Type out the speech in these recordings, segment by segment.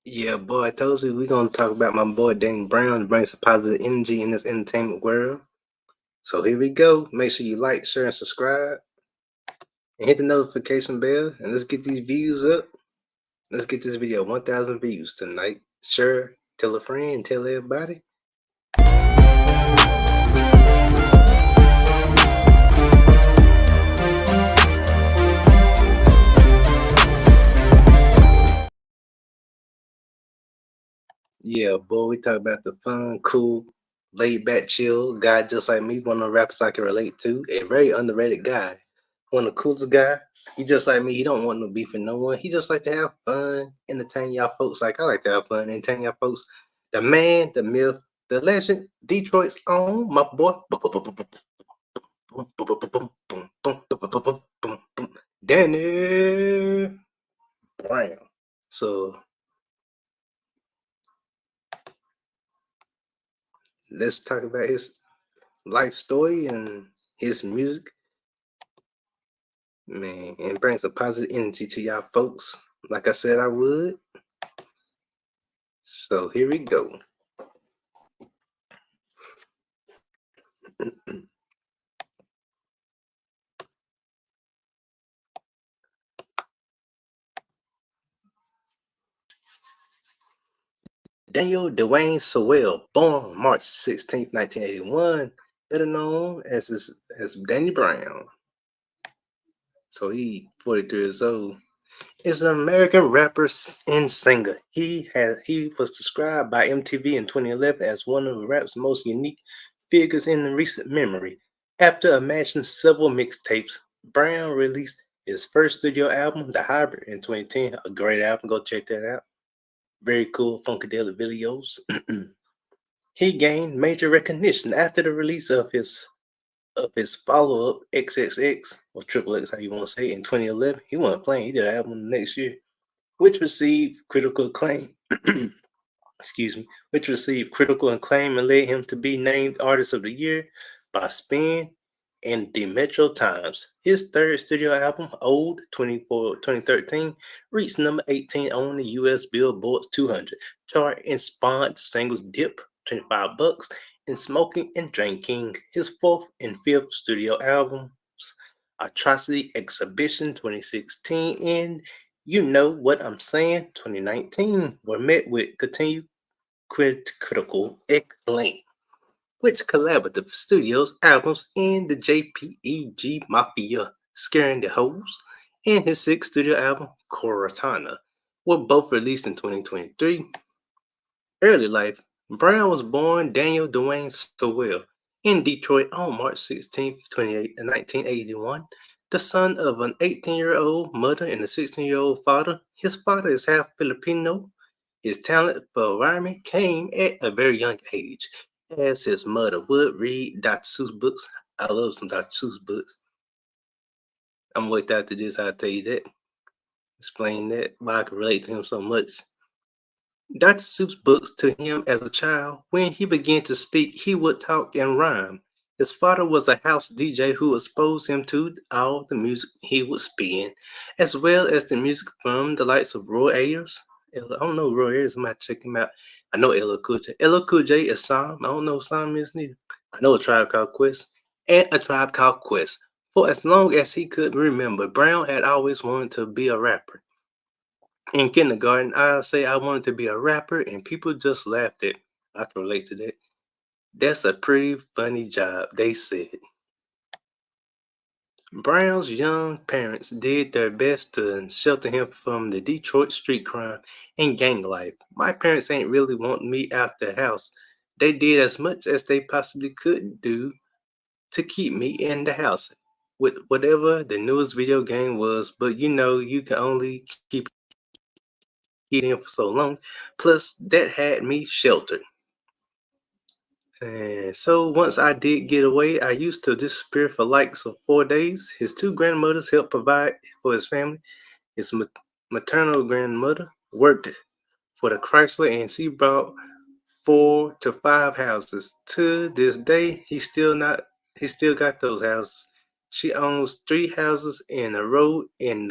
Yeah, boy, I told you we gonna talk about my boy Danny Brown to bring some positive energy in this entertainment world. So here we go. Make sure you like, share, and subscribe, and hit the notification bell. And let's get these views up. Let's get this video 1,000 views tonight. Share, tell a friend, tell everybody. Yeah, boy, we talk about the fun, cool, laid back, chill guy just like me, one of the rappers I can relate to. A very underrated guy. One of the coolest guys. He just like me. He don't want no beef with no one. He just like to have fun, entertain y'all folks. Like I like to have fun, entertain y'all folks. The man, the myth, the legend, Detroit's own, my boy. Danny Brown. So let's talk about his life story and his music, man, and bring some positive energy to y'all folks. Like I said, I would. So here we go. Daniel Dwayne Sewell, born March 16th, 1981, better known as Danny Brown. So he 43 years old. Is an American rapper and singer. He was described by MTV in 2011 as one of the rap's most unique figures in recent memory. After amassing several mixtapes, Brown released his first studio album, The Hybrid, in 2010. A great album. Go check that out. Very cool funkadelic videos. He gained major recognition after the release of his follow-up XXX or Triple X, how you want to say it, in 2011. He wasn't playing. He did an album the next year, which received critical acclaim. Excuse me, which received critical acclaim and led him to be named Artist of the Year by Spin and the Metro Times. His third studio album, Old 2013, reached number 18 on the US Billboard's 200 chart and spawned singles Dip, 25 Bucks, and Smoking and Drinking. His fourth and fifth studio albums, Atrocity Exhibition 2016 and You Know What I'm Saying 2019, were met with continued critical acclaim, which collaborative studios albums in the JPEG Mafia, Scaring the Hoes, and his sixth studio album, Cortana, were both released in 2023. Early life, Brown was born Daniel Dwayne Sewell in Detroit on March 16th, 1981, the son of an 18-year-old mother and a 16-year-old father. His father is half Filipino. His talent for rhyming came at a very young age, as his mother would read Dr. Seuss books. I love some Dr. Seuss books. I'm wait after this, I'll tell you that. Explain that, why I can relate to him so much. Dr. Seuss books to him as a child. When he began to speak, he would talk and rhyme. His father was a house DJ who exposed him to all the music he would spin, as well as the music from the likes of Roy Ayers. I don't know Roy Ayers, I might check him out. I know LL Cool J. LL Cool J is Sam. I don't know what Sam is neither. I know A Tribe Called Quest and A Tribe Called Quest. For as long as he could remember, Brown had always wanted to be a rapper. In kindergarten, I say I wanted to be a rapper, and people just laughed at me. I can relate to that. That's a pretty funny job, they said. Brown's young parents did their best to shelter him from the Detroit street crime and gang life. My parents ain't really want me out the house. They did as much as they possibly could do to keep me in the house with whatever the newest video game was, but you can only keep it in for so long. Plus, that had me sheltered. And so once I did get away, I used to disappear for like 4 days. His two grandmothers helped provide for his family. His maternal grandmother worked for the Chrysler and she bought 4 to 5 houses. To this day, he still got those houses. She owns 3 houses in a row on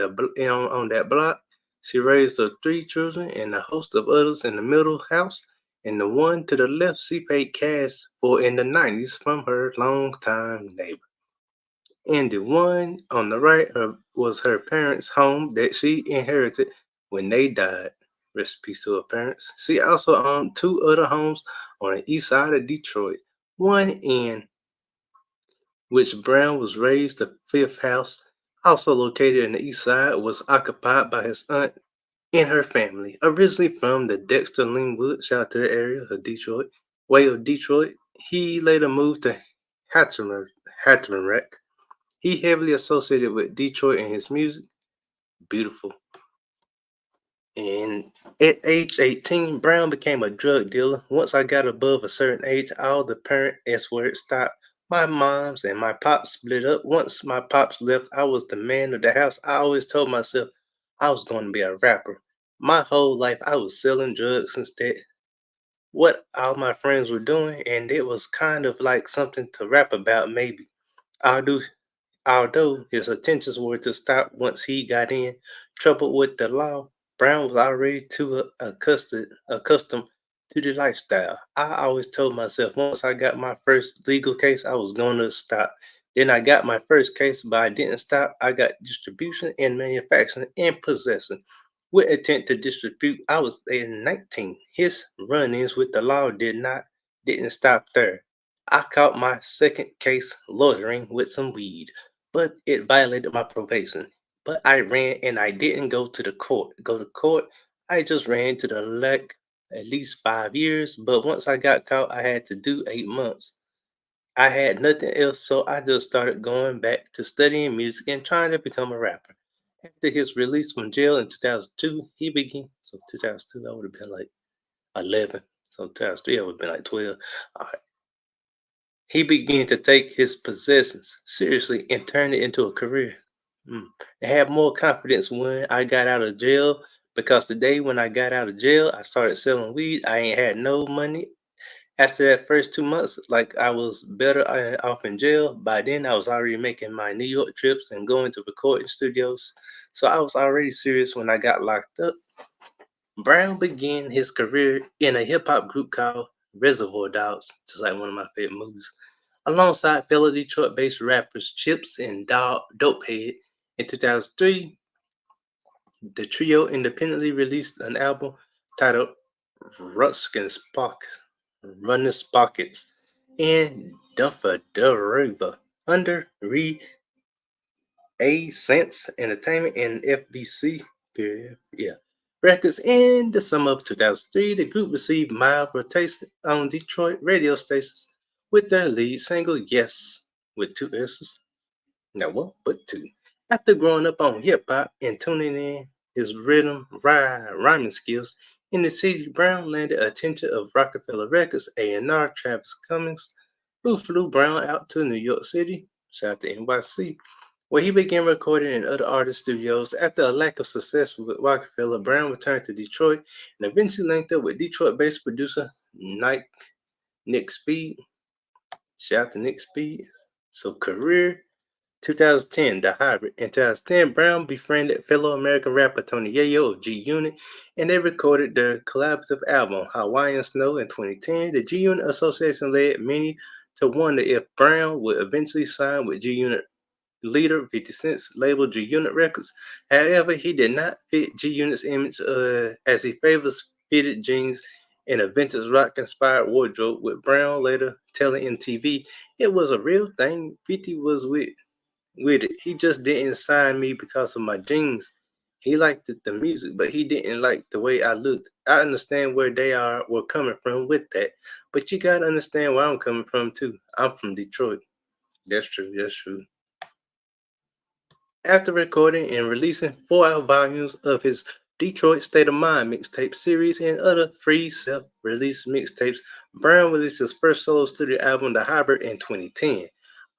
that block. She raised her three children and a host of others in the middle house, and the one to the left she paid cash for in the 90s from her longtime neighbor. And the one on the right was her parents' home that she inherited when they died. Rest in peace to her parents. She also owned two other homes on the east side of Detroit. One in which Brown was raised, the fifth house, also located in the east side, was occupied by his aunt and her family, originally from the Dexter Linwood, shout out to the area of Detroit, way of Detroit. He later moved to Hattemerck. He heavily associated with Detroit and his music. Beautiful. And at age 18, Brown became a drug dealer. Once I got above a certain age, all the parent S words stopped. My mom's and my pops split up. Once my pops left, I was the man of the house. I always told myself I was going to be a rapper. My whole life, I was selling drugs instead. What all my friends were doing, and it was kind of like something to rap about, maybe. I'll do Although his intentions were to stop once he got in trouble with the law, Brown was already too accustomed to the lifestyle. I always told myself once I got my first legal case, I was going to stop. Then I got my first case, but I didn't stop. I got distribution and manufacturing and possession. With intent to distribute, I was in 19. His run-ins with the law didn't stop there. I caught my second case loitering with some weed, but it violated my probation. But I ran and I didn't go to court. I just ran to the leg at least 5 years. But once I got caught, I had to do 8 months. I had nothing else, so I just started going back to studying music and trying to become a rapper. After his release from jail in 2002, he began. So 2002, I would have been like 11. So 2003, I would have been like 12. He began to take his possessions seriously and turn it into a career. I had more confidence when I got out of jail because the day when I got out of jail, I started selling weed. I ain't had no money. After that first 2 months, like I was better off in jail. By then, I was already making my New York trips and going to recording studios. So I was already serious when I got locked up. Brown began his career in a hip hop group called Reservoir Dogs, just like one of my favorite movies, alongside fellow Detroit based rappers Chips and Dopehead. In 2003, the trio independently released an album titled Ruskin's Pockets, Running Pockets, and Duffer the River under A Sense Entertainment and FBC Records. In the summer of 2003, the group received mild rotation on Detroit radio stations with their lead single Yes with two S's. Not one, but two. After growing up on hip hop and tuning in his rhyming skills in the city, Brown landed attention of Rockefeller Records A&R Travis Cummings, who flew Brown out to New York City, shout out to NYC, where he began recording in other artist studios. After a lack of success with Rockefeller, Brown returned to Detroit and eventually linked up with Detroit-based producer Nick Speed. Shout out to Nick Speed. So career 2010, The Hybrid. In 2010, Brown befriended fellow American rapper Tony Yayo of G Unit, and they recorded their collaborative album, Hawaiian Snow, in 2010. The G Unit Association led many to wonder if Brown would eventually sign with G Unit leader 50 Cent's label G Unit Records. However, he did not fit G Unit's image as he favors fitted jeans and a vintage rock inspired wardrobe, with Brown later telling MTV it was a real thing 50 was with it. He just didn't sign me because of my jeans. He liked the music, but he didn't like the way I looked. I understand where were coming from with that, but you gotta understand where I'm coming from too. I'm from Detroit. That's true. That's true. After recording and releasing 4 volumes of his Detroit State of Mind mixtape series and other free self-release mixtapes, Brown released his first solo studio album, The Hybrid, in 2010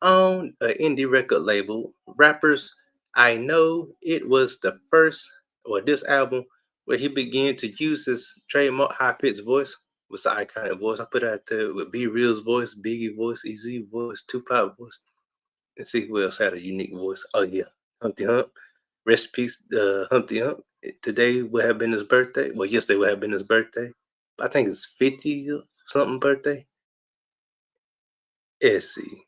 on an indie record label, Rappers. I know it was this album where he began to use his trademark high-pitched voice. Was the iconic voice I put out there with B Real's voice, Biggie voice, Easy voice, Tupac voice, and see who else had a unique voice. Oh yeah, Humpty Hump. Rest in peace, Humpty Hump. today would have been his birthday. Well, yesterday would have been his birthday. I think it's 50 or something birthday. Let's see.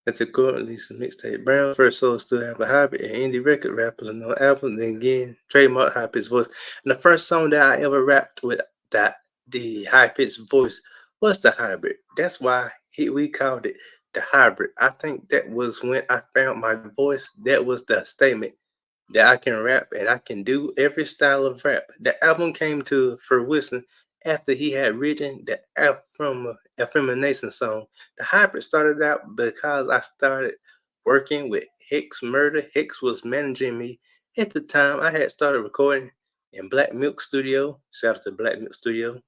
At the core release a mixtape. Brown first solo still have a hybrid and indie record rappers on no album. Then again, trademark high pitched voice. And the first song that I ever rapped with that the high pitched voice was the hybrid. That's why we called it the hybrid. I think that was when I found my voice. That was the statement that I can rap and I can do every style of rap. The album came to fruition after he had written the Affirmation song. The hybrid started out because I started working with Hex Murder. Hex was managing me. At the time, I had started recording in Black Milk Studio. Shout out to Black Milk Studio.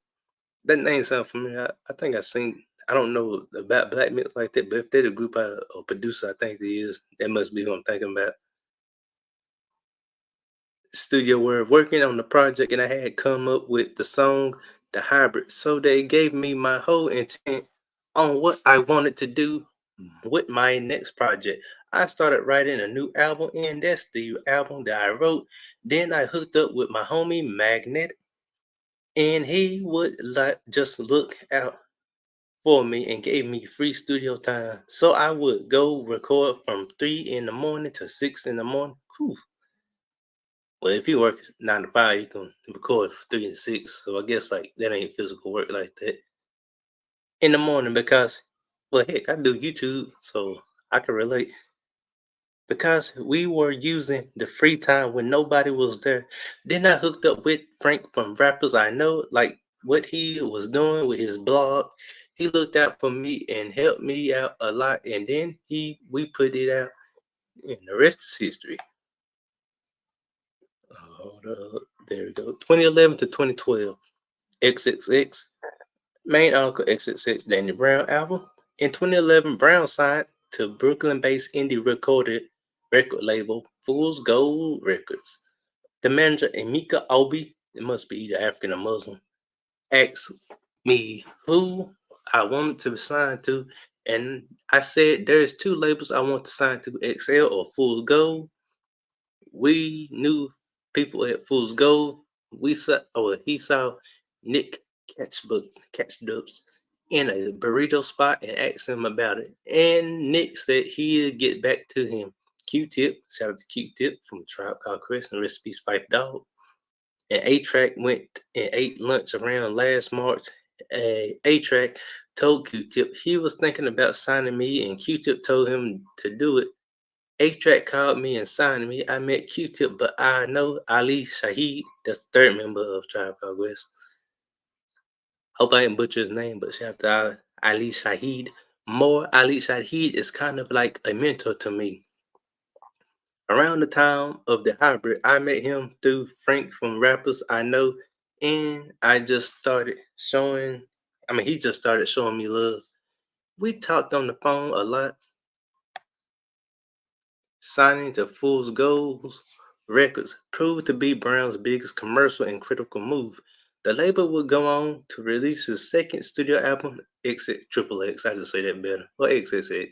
That name sounds familiar. I think I seen. I don't know about Black Milk like that, but if they're the group or producer, I think they is. That must be who I'm thinking about. Studio were working on the project and I had come up with the song The Hybrid. So they gave me my whole intent on what I wanted to do with my next project. I started writing a new album and that's the album that I wrote. Then I hooked up with my homie Magnet and he would like just look out for me and gave me free studio time. So I would go record from 3 in the morning to 6 in the morning. Whew. Well, if you work 9 to 5, you can record for 3 to 6. So I guess like that ain't physical work like that in the morning because, well, heck, I do YouTube, so I can relate. Because we were using the free time when nobody was there. Then I hooked up with Frank from Rappers I Know, like what he was doing with his blog. He looked out for me and helped me out a lot, and then we put it out, and the rest is history. Hold up, there we go. 2011 to 2012. XXX, main uncle XXX Danny Brown album. In 2011, Brown signed to Brooklyn-based indie record label Fool's Gold Records. The manager Emeka Obi, it must be either African or Muslim, asked me who I wanted to sign to, and I said there's two labels I want to sign to, XL or Fool's Gold. We knew people at Fool's Gold. He saw Nick Catchdubs in a burrito spot and asked him about it. And Nick said he'd get back to him. Q-Tip, shout out to Q-Tip from Tribe Called Quest and Recipes Fight Dog. And A-Track went and ate lunch around last March. A-Track told Q-Tip he was thinking about signing me, and Q-Tip told him to do it. A-Track called me and signed me. I met Q-Tip, but I know Ali Shaheed. That's the third member of Tribe Called Quest. Hope I didn't butcher his name, but shout out to Ali Shaheed. Ali Shaheed is kind of like a mentor to me. Around the time of the hybrid, I met him through Frank from Rappers I Know, and he just started showing me love. We talked on the phone a lot. Signing to Fool's Gold Records proved to be Brown's biggest commercial and critical move. The label would go on to release his second studio album, XXX. I just say that better. Or XXX.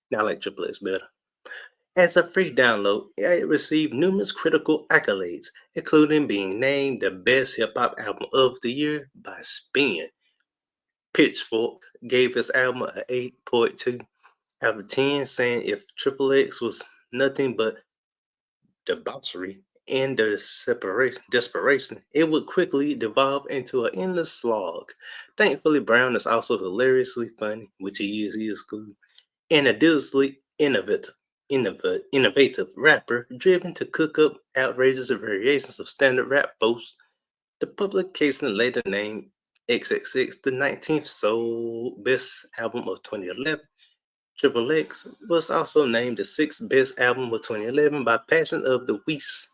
Now I like Triple X better. As a free download, it received numerous critical accolades, including being named the best hip hop album of the year by Spin. Pitchfork gave his album an 8.2 out of 10, saying if Triple X was nothing but debauchery and desperation, it would quickly devolve into an endless slog. Thankfully, Brown is also hilariously funny, which he is. He is cool, and a deliciously innovative rapper, driven to cook up outrageous variations of standard rap boasts. The publication later named XXX the 19th sold best album of 2011. Triple X was also named the 6th best album of 2011 by Passion of the West,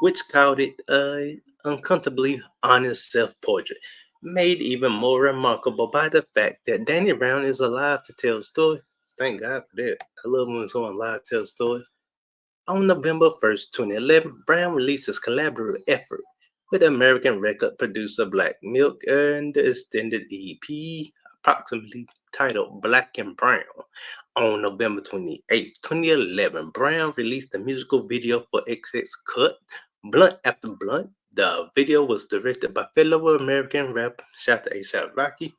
which called it an uncomfortably honest self-portrait, made even more remarkable by the fact that Danny Brown is alive to tell the story. Thank God for that. I love when someone live tells stories. On November 1st, 2011, Brown released his collaborative effort with American record producer Black Milk and the extended EP, approximately titled Black and Brown. On November 28th, 2011, Brown released the musical video for XX Cut, Blunt After Blunt. The video was directed by fellow American rapper shout to A$AP Rocky,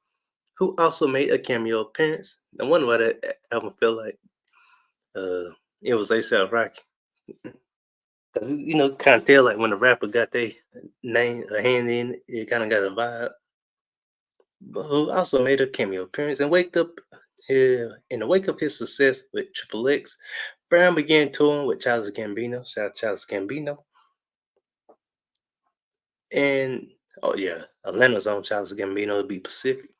who also made a cameo appearance. I wonder why that album felt like uh, it was A$AP Rocky. Cause kind of tell like when the rapper got their name, a hand in it, kind of got a vibe. But who also made a cameo appearance and waked up in the wake of his success with Triple X. Brown began touring with Childish Gambino. Shout out Childish Gambino. And oh yeah, Atlanta's own Childish Gambino Be Pacific.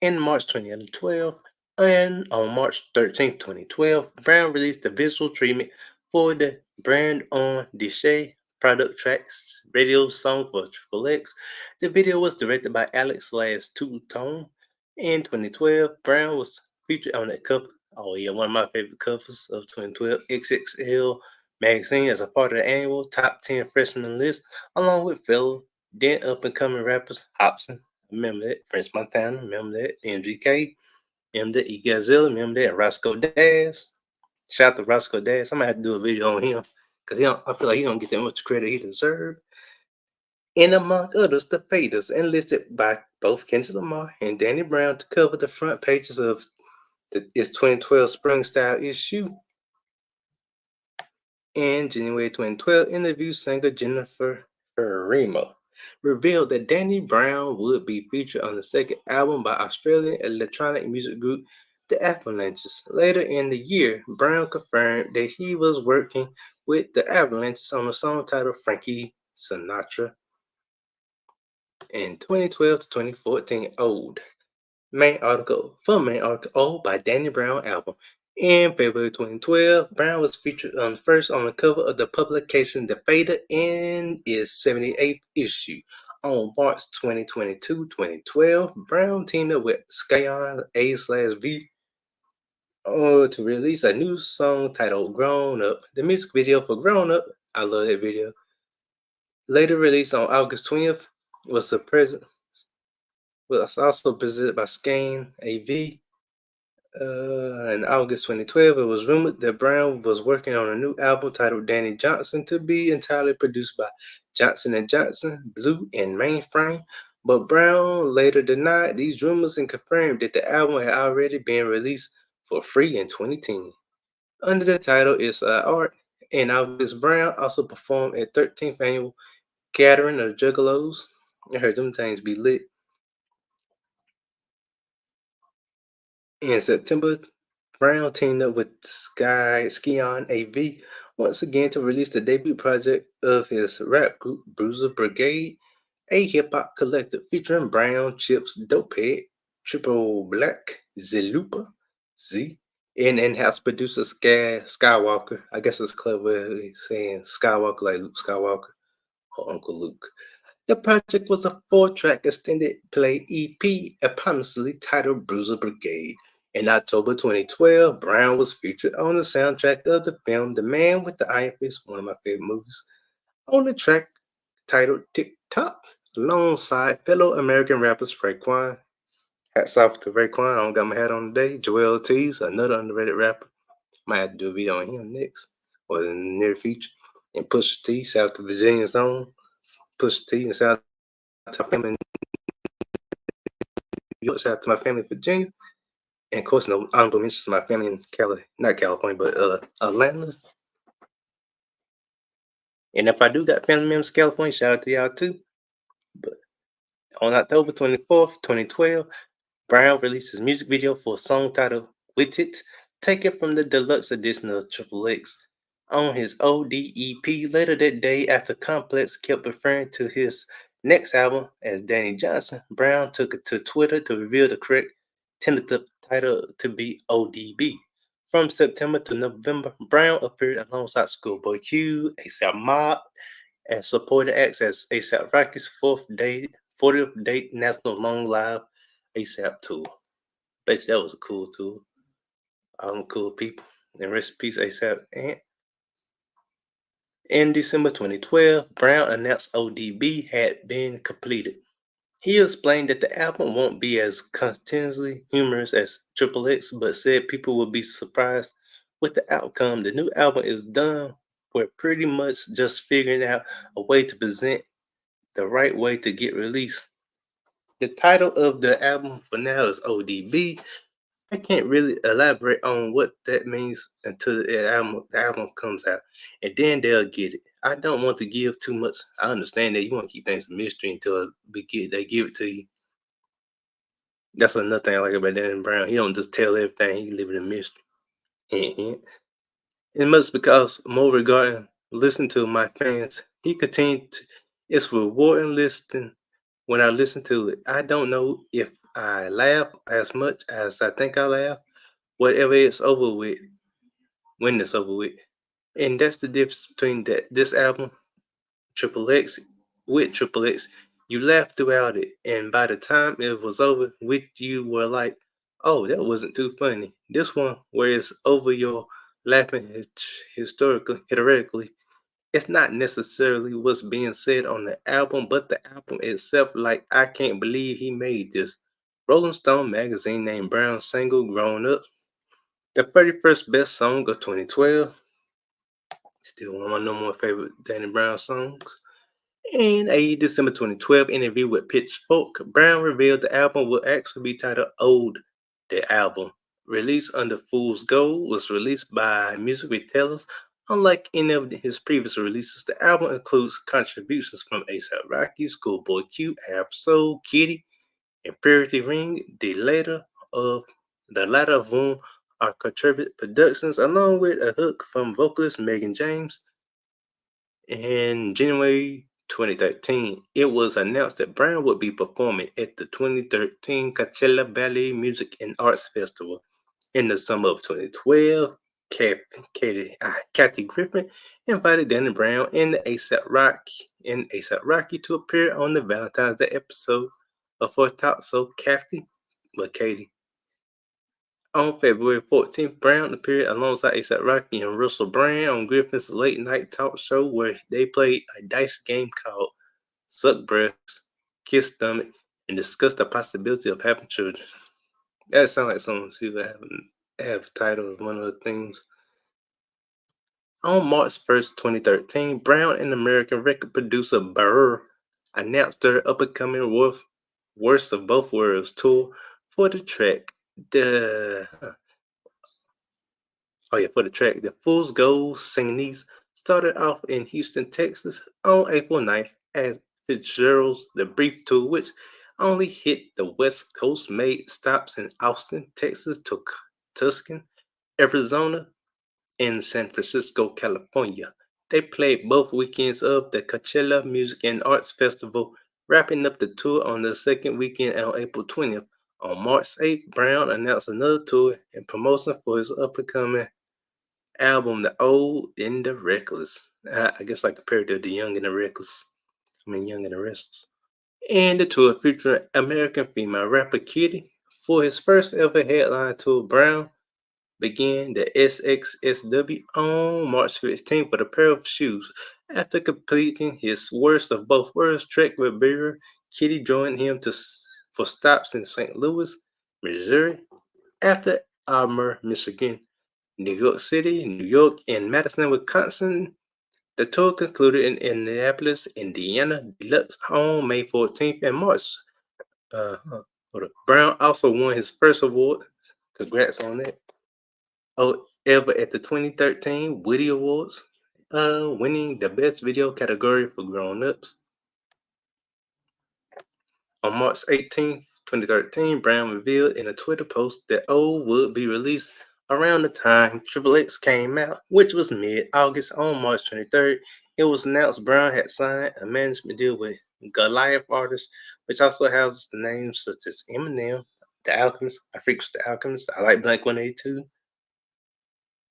In March 2012, and on March 13th, 2012, Brown released the visual treatment for the Brand on Deshay product tracks radio song for Triple X. The video was directed by Alex Two Tone. In 2012, Brown was featured on that cover. Oh yeah, one of my favorite covers of 2012, XXL magazine as a part of the annual top 10 freshman list, along with fellow then up and coming rappers Hobson. Remember that. French Montana. Remember that. MGK. Remember that. Egazilla. Remember that. Roscoe Dash. Shout out to Roscoe Dash. I might have to do a video on him because I feel like he don't get that much credit he deserves. And among others, the Faders, enlisted by both Kendrick Lamar and Danny Brown to cover the front pages of its 2012 spring style issue. In January 2012, interview singer Jennifer Remo revealed that Danny Brown would be featured on the second album by Australian electronic music group The Avalanches. Later in the year, Brown confirmed that he was working with The Avalanches on a song titled Frankie Sinatra. In 2012 to 2014, Old. Main article Old by Danny Brown album. In February 2012, Brown was featured first on the cover of the publication The Fader in its 78th issue. On March 2022-2012, Brown teamed up with Skyon A/V to release a new song titled Grown Up. The music video for Grown Up, I love that video, later released on August 20th, was also presented by Skane AV. In August 2012, it was rumored that Brown was working on a new album titled Danny Johnson to be entirely produced by Johnson & Johnson, Blue, and Mainframe. But Brown later denied these rumors and confirmed that the album had already been released for free in 2010. Under the title It's Art, in August, Brown also performed at 13th Annual Gathering of Juggalos. I heard them things be lit. In September, Brown teamed up with Skyon AV once again to release the debut project of his rap group Bruiser Brigade, a hip-hop collective featuring Brown, Chips, Dopehead, Triple Black, Zalupa, Z, and in-house producer Skywalker. I guess it's clever saying Skywalker like Luke Skywalker or Uncle Luke. The project was a 4-track extended play EP eponymously titled Bruiser Brigade. In October 2012, Brown was featured on the soundtrack of the film The Man with the Iron Fist, one of my favorite movies, on the track titled TikTok, alongside fellow American rappers Raekwon. Hats off to Raekwon. I don't got my hat on today. Joel Ortiz, another underrated rapper. Might have to do a video on him next or in the near future. And Pusha T, shout out to Virginia's own Pusha T, and shout out to my family shout out to my family in Virginia. And of course, no honorable mentions to my family in not California, but Atlanta. And if I do got family members in California, shout out to y'all too. But on October 24th, 2012, Brown released his music video for a song titled With It, taken from the deluxe edition of Triple X. On his ODEP later that day, after Complex kept referring to his next album as Danny Johnson, Brown took it to Twitter to reveal the correct tentative title to be ODB. From September to November, Brown appeared alongside Schoolboy Q, A$AP Mob, and supported acts as A$AP Rocky's 40th date National Long Live A$AP tour. Basically, that was a cool tour. All them cool people. And rest in peace, A$AP Ant. In December 2012, Brown announced ODB had been completed. He explained that the album won't be as continuously humorous as Triple X, but said people will be surprised with the outcome. The new album is done. We're pretty much just figuring out a way to present the right way to get released. The title of the album for now is ODB. I can't really elaborate on what that means until the album comes out, and then they'll get it. I don't want to give too much. I understand that you want to keep things a mystery until they give it to you. That's another thing I like about Danny Brown. He don't just tell everything. He leave it a mystery. Hint, hint. And much because more regarding listen to my fans, he continued. It's rewarding listening when I listen to it. I don't know if I laugh as much as I think I laugh. Whatever it's over with, when it's over with. And that's the difference between this album, Triple X, with Triple X. You laughed throughout it, and by the time it was over with, you were like, "Oh, that wasn't too funny." This one, where it's over, your laughing theoretically. It's not necessarily what's being said on the album, but the album itself. Like, I can't believe he made this. Rolling Stone magazine named Brown's single "Grown Up" the 31st best song of 2012. Still one of my number one favorite Danny Brown songs. In a December 2012 interview with Pitchfork, Brown revealed the album will actually be titled Ode the Album. Released under Fool's Gold, was released by music retailers. Unlike any of his previous releases, the album includes contributions from A$AP Rocky, Schoolboy Q, Ab-Soul, Kitty, and Purity Ring, the latter of whom are contributed productions, along with a hook from vocalist Megan James. In January 2013, it was announced that Brown would be performing at the 2013 Coachella Valley Music and Arts Festival. In the summer of 2012, Kathy Griffin invited Danny Brown and A$AP Rocky to appear on the Valentine's Day episode of For Talk. So Katie. On February 14th, Brown appeared alongside A$AP Rocky and Russell Brand on Griffin's late night talk show where they played a dice game called Suck Breasts, Kiss Stomach, and discussed the possibility of having children. That sounds like something see if I have a title of one of the things. On March 1st, 2013, Brown and American record producer Burr announced their upcoming Worst of Both Worlds tour for the track. The Fool's Gold Singing started off in Houston, Texas on April 9th at Fitzgerald's The Brief Tour, which only hit the West Coast, made stops in Austin, Texas, Tucson, Arizona, and San Francisco, California. They played both weekends of the Coachella Music and Arts Festival, wrapping up the tour on the second weekend on April 20th. On March 8th, Brown announced another tour in promotion for his upcoming album, The Old and the Reckless. I guess I compared to The Young and the Reckless. Young and the Restless. And the tour featuring American female rapper Kitty. For his first ever headline tour, Brown began the SXSW on March 15th with a pair of shoes. After completing his Worst of Both Worlds trek with Beaver, Kitty joined him for stops in St. Louis, Missouri, after Almer, Michigan, New York City, New York, and Madison, Wisconsin. The tour concluded in Indianapolis, Indiana, Deluxe on May 14th and March. Brown also won his first award. Congrats on that. Ever at the 2013 Woody Awards, winning the Best Video category for Grown Ups. On March 18th, 2013, Brown revealed in a Twitter post that O would be released around the time Triple X came out, which was mid-August. On March 23rd, it was announced Brown had signed a management deal with Goliath Artists, which also houses the names such as Eminem, The Alchemist. I frequent The Alchemist. I like Blink-182.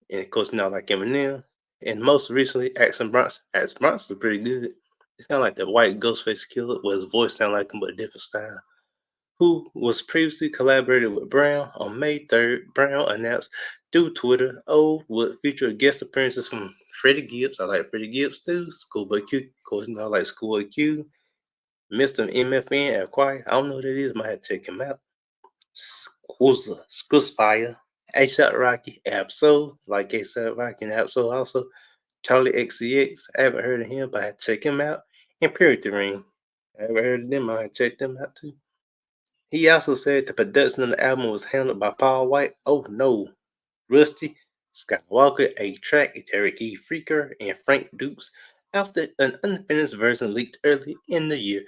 And of course, now like Eminem. And most recently, Action Bronson. Action Bronson is pretty good. It's kind of like the white Ghostface Killer, where his voice sound like him, but a different style. Who was previously collaborated with Brown. On May 3rd, Brown announced through Twitter, would feature guest appearances from Freddie Gibbs. I like Freddie Gibbs too. Schoolboy Q, of course, I like Schoolboy Q. Mr. MFN Acquire. I don't know what it is. Might have to check him out. Squizfire. ASAP Rocky. Absol. Like ASAP Rocky and Absol also. Charlie XCX. I haven't heard of him, but I have to check him out. And Purity Ring. I haven't heard of them. I have to check them out too. He also said the production of the album was handled by Paul White. Oh no. Rusty, Scott Walker, A-Track, Derek E. Freaker, and Frank Dukes. After an unfinished version leaked early in the year,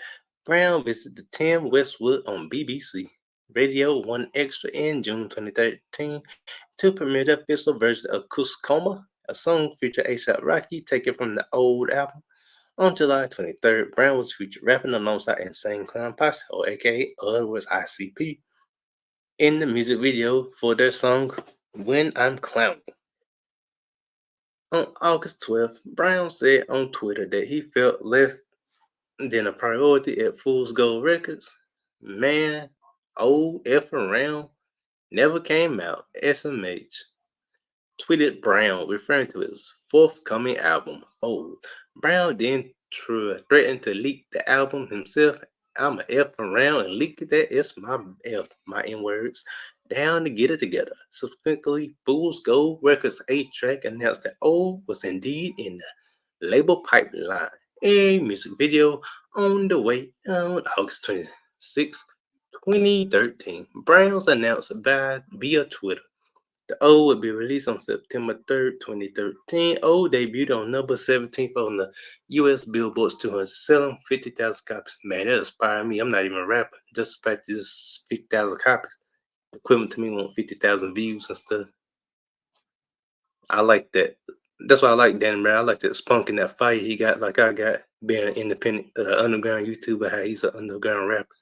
Brown visited the Tim Westwood on BBC Radio 1 Extra in June 2013 to premiere the official version of Cuscoma, a song featuring A$AP Rocky taken from the old album. On July 23rd, Brown was featured rapping alongside Insane Clown Posse, or aka otherwise ICP, in the music video for their song When I'm Clowning. On August 12th, Brown said on Twitter that he felt less than a priority at Fool's Gold Records. Man, old F around never came out. SMH tweeted Brown referring to his forthcoming album. Oh, Brown then threatened to leak the album himself. I'm a F around and leaked that. It's my F, my N words. Down to get it together. Subsequently, Fool's Gold Records A-Track announced that O was indeed in the label pipeline. A music video on the way on August 26, 2013. Browns announced via Twitter the O would be released on September 3rd, 2013. O debuted on number 17th on the US Billboard's 200, selling 50,000 copies. Man, that inspired me. I'm not even a rapper. Just the fact that it's 50,000 copies. Equivalent to me want 50,000 views and stuff. I like that. That's why I like Danny Brown. I like that spunk and that fight he got, like I got, being an independent underground YouTuber, how he's an underground rapper.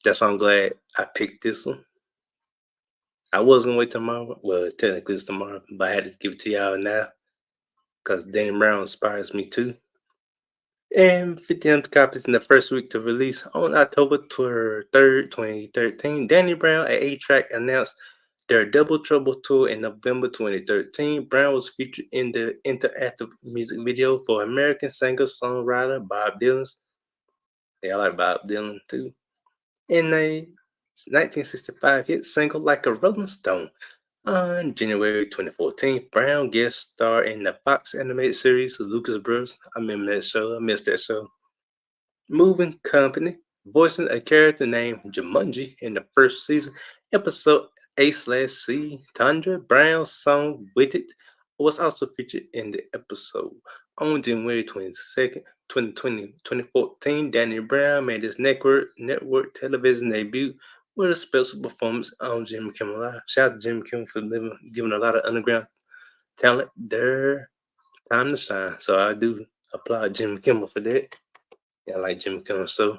That's why I'm glad I picked this one. I was gonna wait tomorrow. Well, technically it's tomorrow, but I had to give it to y'all now because Danny Brown inspires me too. And 15 copies in the first week to release on October 3rd, 2013. Danny Brown and A-Track announced their Double Trouble tour in November 2013. Brown was featured in the interactive music video for American singer-songwriter Bob Dylan. Yeah, I like Bob Dylan too. In a 1965 hit single Like a Rolling Stone. On January 2014, Brown guest starred in the Fox animated series Lucas Brothers. I remember that show. I missed that show. Moving Company, voicing a character named Jumanji in the first season, episode A/C. Tundra Brown's song With It was also featured in the episode. On January 22nd, 2014, Danny Brown made his network television debut with a special performance on Jimmy Kimmel Live. Shout out to Jimmy Kimmel for giving a lot of underground talent their time to shine. So I do applaud Jimmy Kimmel for that. Yeah, I like Jimmy Kimmel. So,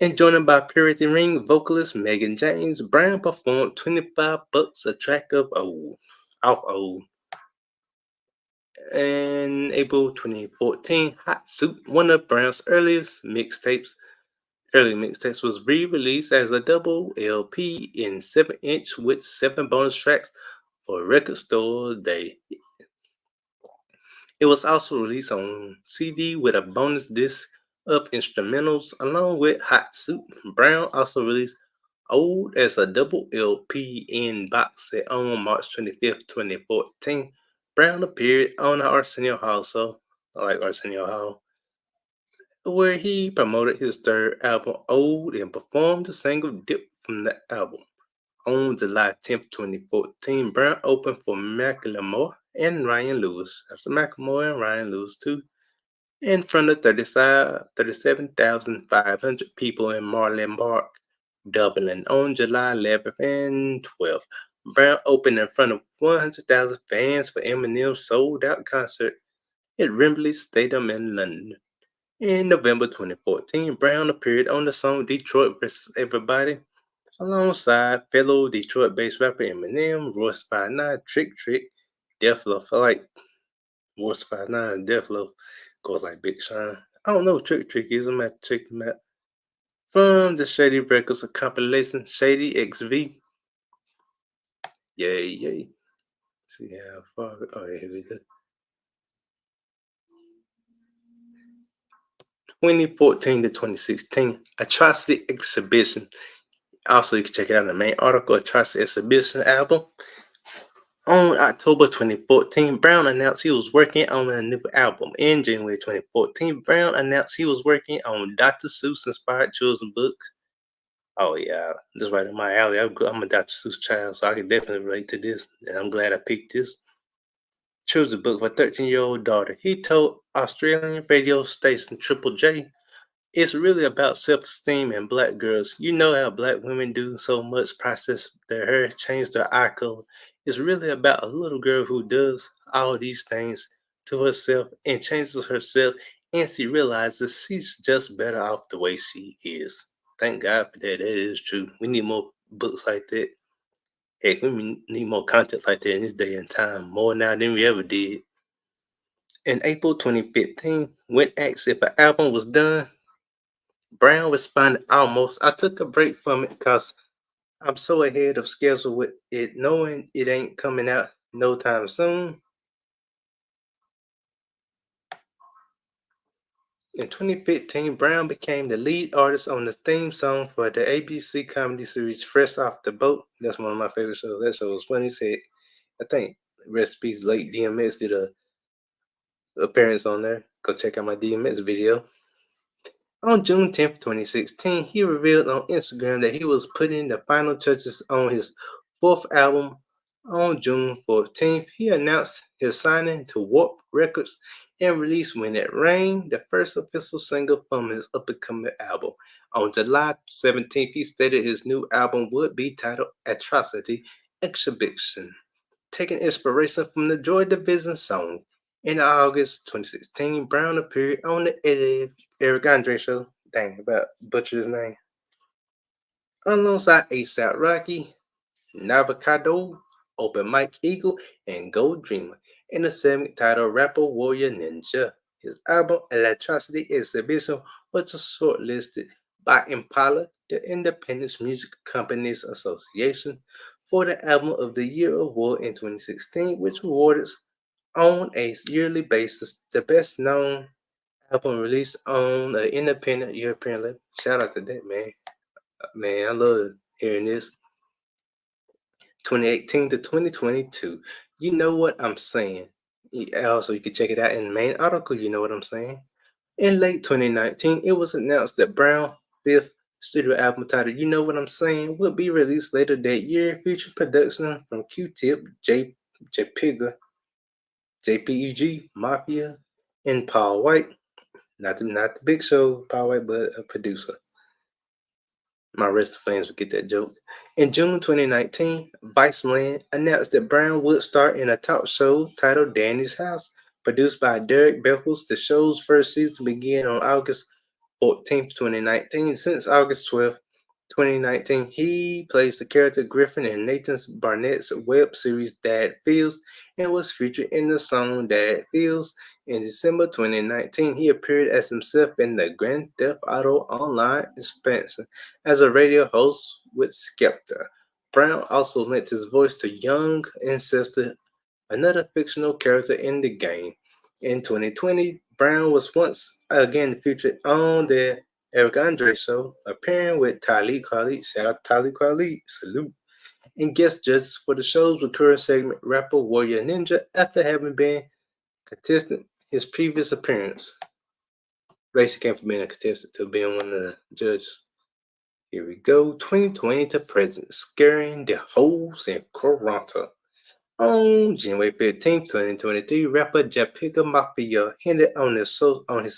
and joined by Purity Ring vocalist Megan James, Brown performed 25 Bucks, a track of Old, off Old. In April 2014, Hot Soup, one of Brown's early mixtapes, was re-released as a double LP in 7-inch with 7 bonus tracks for Record Store Day. It was also released on CD with a bonus disc of instrumentals along with Hot Soup. Brown also released Old as a double LP in box set on March 25th, 2014. Brown appeared on the Arsenio Hall, so I like Arsenio Hall, where he promoted his third album, Old, and performed the single Dip from the album. On July 10th, 2014, Brown opened for Macklemore and Ryan Lewis. That's Macklemore and Ryan Lewis, too, in front of 37,500 people in Marlin Park, Dublin, on July 11th and 12th. Brown opened in front of 100,000 fans for Eminem's sold-out concert at Wembley Stadium in London. In November 2014, Brown appeared on the song Detroit vs. Everybody alongside fellow Detroit-based rapper Eminem, Royce 5'9", Trick, Def Loaf. I like Royce 5'9", Def Loaf. Goes like Big Sean. I don't know who Trick is. I'm going to check them out. From the Shady Records compilation, Shady XV. Yay. See how far. Oh, yeah, here we go. 2014 to 2016, Atrocity Exhibition. Also, you can check it out in the main article, Atrocity Exhibition album. On October 2014, Brown announced he was working on a new album. In January 2014, Brown announced he was working on Dr. Seuss inspired children's books. Oh yeah, this is right in my alley. I'm a Dr. Seuss child, so I can definitely relate to this. And I'm glad I picked this children's book for 13-year-old daughter. He told Australian radio station Triple J, "It's really about self-esteem and black girls. You know how black women do so much, process their hair, change their eye color. It's really about a little girl who does all these things to herself and changes herself, and she realizes she's just better off the way she is." Thank God for that. That is true. We need more books like that. Heck, we need more content like that in this day and time, more now than we ever did. In April 2015, when asked if an album was done, Brown responded, "Almost. I took a break from it because I'm so ahead of schedule with it, knowing it ain't coming out no time soon." In 2015, Brown became the lead artist on the theme song for the ABC comedy series Fresh Off the Boat. That's one of my favorite shows. That show was funny. Said, I think Recipes late DMX did a appearance on there. Go check out my DMX video. On June 10th, 2016, he revealed on Instagram that he was putting the final touches on his fourth album. On June 14th, he announced his signing to Warp Records and released When It Rained, the first official single from his up-and-coming album. On July 17th, he stated his new album would be titled Atrocity Exhibition, taking inspiration from the Joy Division song. In August 2016, Brown appeared on the Eric Andre show. Dang, about butchered his name. Alongside ASAP Rocky, Navocado, Open Mike Eagle, and Gold Dreamer in a segment titled Rapper Warrior Ninja. His album Electricity Exhibition was shortlisted by Impala, the Independent Music Companies Association, for the Album of the Year award in 2016, which awarded on a yearly basis the best known album released on an independent European label. Shout out to that, man. Man, I love hearing this. 2018 to 2022. You know what I'm saying. Also, you can check it out in the main article. You know what I'm saying. In late 2019, it was announced that Brown's fifth studio album titled You Know What I'm Saying would be released later that year, featuring production from Q-Tip, JPEG, Mafia, and Paul White. Not the Big Show, Paul White, but a producer. My rest of fans will get that joke. In June 2019, Viceland announced that Brown would star in a talk show titled Danny's House, produced by Derek Beckles. The show's first season began on August 14th, 2019. Since August 12th, 2019, he plays the character Griffin in Nathan Barnett's web series Dad Feels and was featured in the song Dad Feels. In December 2019, he appeared as himself in the Grand Theft Auto Online expansion as a radio host with Skepta. Brown also lent his voice to Young Ancestor, another fictional character in the game. In 2020, Brown was once again featured on the Eric Andre show, appearing with Talib Kweli. Shout out to Talib Kweli. Salute. And guest judges for the show's recurring segment, Rapper Warrior Ninja, after having been contestant his previous appearance. Basically came from being a contestant to being one of the judges. Here we go. 2020 to present, scaring the hoes in Toronto. On January 15th, 2023, rapper Japika Mafia hinted on his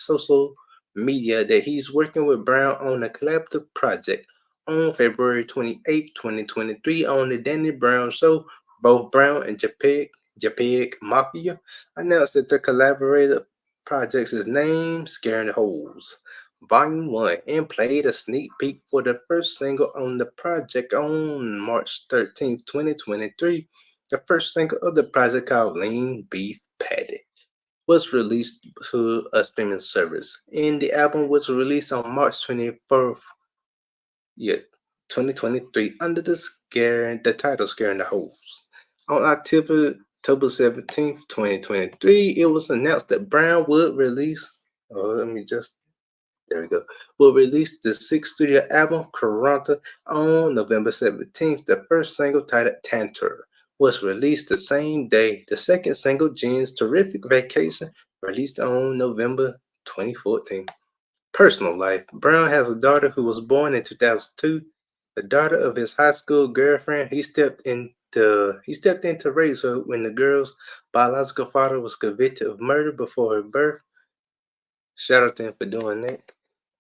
social media that he's working with Brown on a collaborative project. On February 28th, 2023, on the Danny Brown Show, both Brown and Japik Mafia announced that their collaborative projects is named Scaring the Hoes Volume 1 and played a sneak peek for the first single on the project on March 13th, 2023. The first single of the project, called Lean Beef Patty, was released to a streaming service, and the album was released on March 24th, 2023, under the title Scaring the Hoes. On October 17th, 2023, it was announced that Brown would release. Oh, let me just There we go. Will release the sixth studio album, Caranta, on November 17th. The first single, titled Tantor, was released the same day. The second single, Jen's Terrific Vacation, released on November 2014. Personal life. Brown has a daughter who was born in 2002. The daughter of his high school girlfriend. He stepped in to raise her when the girl's biological father was convicted of murder before her birth. Shout out to him for doing that.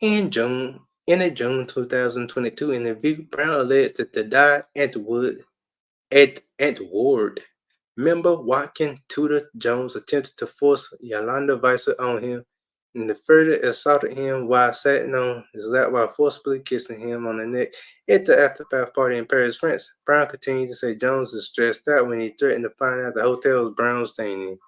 In a June 2022 interview, Brown alleged that the died Antwoord member Watkin Tudor Jones attempted to force Yolanda Weiser on him and further assaulted him while sitting on his lap while forcibly kissing him on the neck at the after-bath party in Paris, France. Brown continued to say Jones is stressed out when he threatened to find out the hotel Brown was staying in.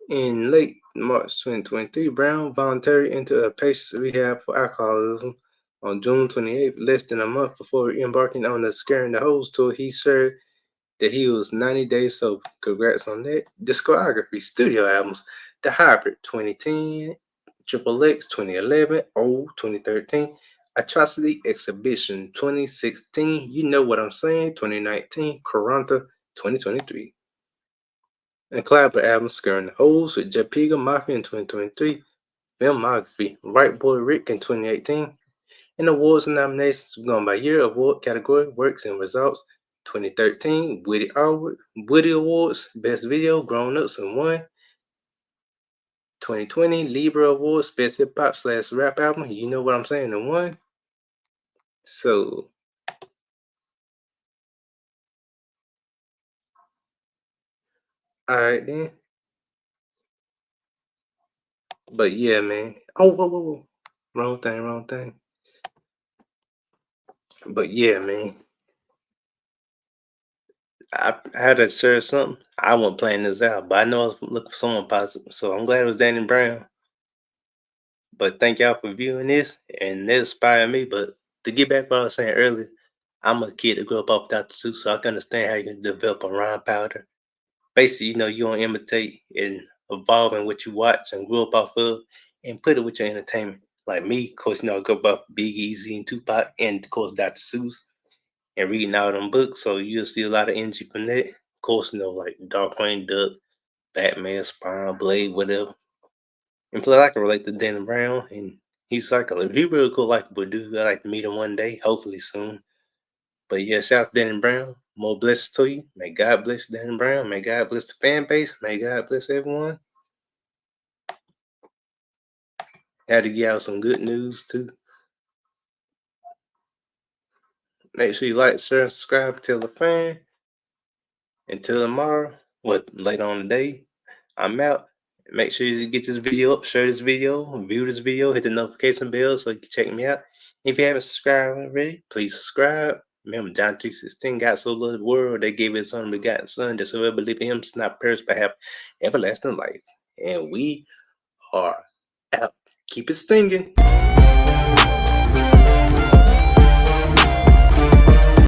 In late March 2023, Brown voluntarily entered a patient's rehab for alcoholism. On June 28th, less than a month before embarking on the Scaring the Hoes tour, he shared that he was 90 days sober. Congrats on that. Discography, studio albums, The Hybrid 2010, Triple X 2011, O 2013, Atrocity Exhibition 2016, You Know What I'm Saying 2019, Caranta 2023. And collaborative album, Scaring the Hoes with Japiga Mafia in 2023, Filmography, Right Boy Rick in 2018, and awards and nominations going by year award category, Works and Results. 2013, Woody Awards, Best Video, Grown Ups and One. 2020, Libra Awards, Best Hip Hop / Rap Album, You Know What I'm Saying, and One. So, alright then. But yeah, man. Oh, whoa. Wrong thing. But yeah, man. I had to share something. I wasn't planning this out, but I know I was looking for someone positive. So I'm glad it was Danny Brown. But thank y'all for viewing this, and that inspired me. But to get back what I was saying earlier, I'm a kid that grew up off Dr. Seuss, so I can understand how you can develop a rhyme powder. Basically, you don't imitate and evolve in what you watch and grew up off of, and put it with your entertainment. Like me, of course, I grew up off Big Easy and Tupac, and of course Dr. Seuss, and reading all them books. So you'll see a lot of energy from that. Of course, like Darkwing Duck, Batman, Spawn, Blade, whatever. And plus, I can relate to Danny Brown, and he's like he really cool, likable dude. I like to meet him one day, hopefully soon. But yeah, shout out to Danny Brown. More blessings to you. May God bless Danny Brown. May God bless the fan base. May God bless everyone. Had to get out some good news too. Make sure you like, share, and subscribe. Tell a fan. Until tomorrow, later on today, I'm out. Make sure you get this video up, share this video, view this video, hit the notification bell so you can check me out. If you haven't subscribed already, please subscribe. Remember, John 3:16, God so loved the world, they gave his son begotten son, that whoever believe in him shall not perish but have everlasting life. And we are out. Keep it stinging.